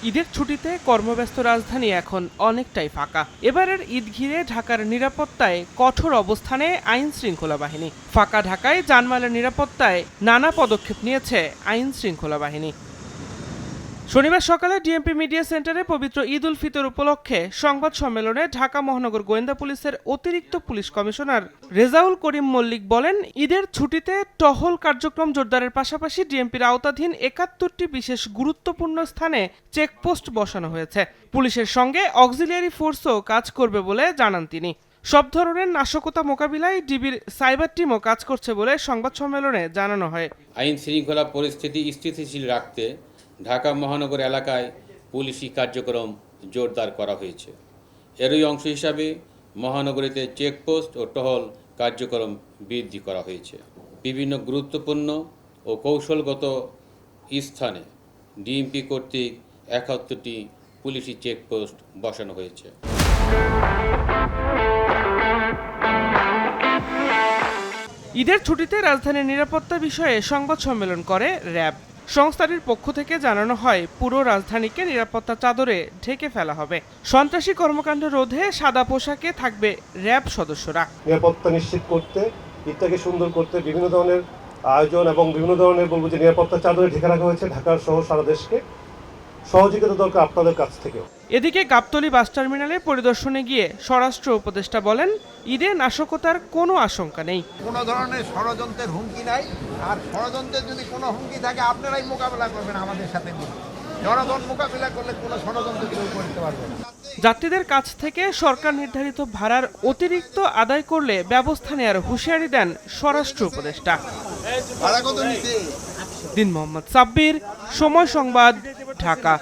ঈদের ছুটিতে কর্মব্যস্ত রাজধানী এখন অনেকটাই ফাঁকা। এবারের ঈদ ঘিরে ঢাকার নিরাপত্তায় কঠোর অবস্থানে আইন শৃঙ্খলা বাহিনী। ফাঁকা ঢাকায় জানমালের নিরাপত্তায় নানা পদক্ষেপ নিয়েছে আইন শৃঙ্খলা বাহিনী। শনিবার সকালে ডিএমপি মিডিয়া সেন্টারে পবিত্র ঈদ উল ফিতর উপলক্ষে সংবাদ সম্মেলনে ঢাকা মহানগর গোয়েন্দা পুলিশের অতিরিক্ত পুলিশ কমিশনার রেজাউল করিম মল্লিক বলেন, ঈদের ছুটিতে টহল কার্যক্রম জোরদারের পাশাপাশি ডিএমপির আওতাধীন ৭১টি বিশেষ গুরুত্বপূর্ণ স্থানে চেকপোস্ট বসানো হয়েছে। পুলিশের সঙ্গে অক্সিলিয়ারি ফোর্সও কাজ করবে বলে জানান তিনি। সব ধরনের নাশকতা মোকাবিলায় ডিবির সাইবার টিমও কাজ করছে বলে সংবাদ সম্মেলনে জানানো হয়। আইন শৃঙ্খলা পরিস্থিতি স্থিতিশীল রাখতে ঢাকা মহানগর এলাকায় পুলিশি কার্যক্রম জোরদার করা হয়েছে। এরই অংশ হিসাবে মহানগরীতে চেকপোস্ট ও টহল কার্যক্রম বৃদ্ধি করা হয়েছে। বিভিন্ন গুরুত্বপূর্ণ ও কৌশলগত স্থানে ডিএমপি কর্তৃক ৭১টি পুলিশি চেকপোস্ট বসানো হয়েছে। ঈদের ছুটিতে রাজধানীর নিরাপত্তা বিষয়ে সংবাদ সম্মেলন করে র্যাব। সংস্থাটির পক্ষ থেকে জানানো হয়, পুরো রাজধানীকে নিরাপত্তা চাদরে ঢেকে ফেলা হবে। সন্ত্রাসী কর্মকাণ্ড রোধে সাদা পোশাকে থাকবে র্যাব সদস্যরা। নিরাপত্তা নিশ্চিত করতে, ঈদটাকে সুন্দর করতে বিভিন্ন ধরনের আয়োজন এবং বিভিন্ন ধরনের বলবো যে নিরাপত্তা চাদরে ঢেকে রাখা হয়েছে ঢাকা সহ সারা দেশকে। সহযোগিতা দরকার আপনাদের কাছ থেকেও। এদিকে গাবতলী বাস টার্মিনালে পরিদর্শনে গিয়ে স্বরাষ্ট্র উপদেষ্টা বলেন, ঈদে নাশকতার কোনো আশঙ্কা নেই। কোনো ধরনের ষড়যন্ত্রের হুমকি নাই, আর ষড়যন্ত্রের যদি কোনো হুমকি থাকে আপনারাই মোকাবেলা করবেন আমাদের সাথে মিলে। জনগণ মোকাবেলা করলে কোনো ষড়যন্ত্র কেউ করতে পারবে না। যাত্রীদের কাছ থেকে সরকার নির্ধারিত ভাড়ার অতিরিক্ত আদায় করলে ব্যবস্থা নেওয়ার হুঁশিয়ারি দেন স্বরাষ্ট্র উপদেষ্টা। দিন মোহাম্মদ সাব্বির, সময় সংবাদ, ঢাকা।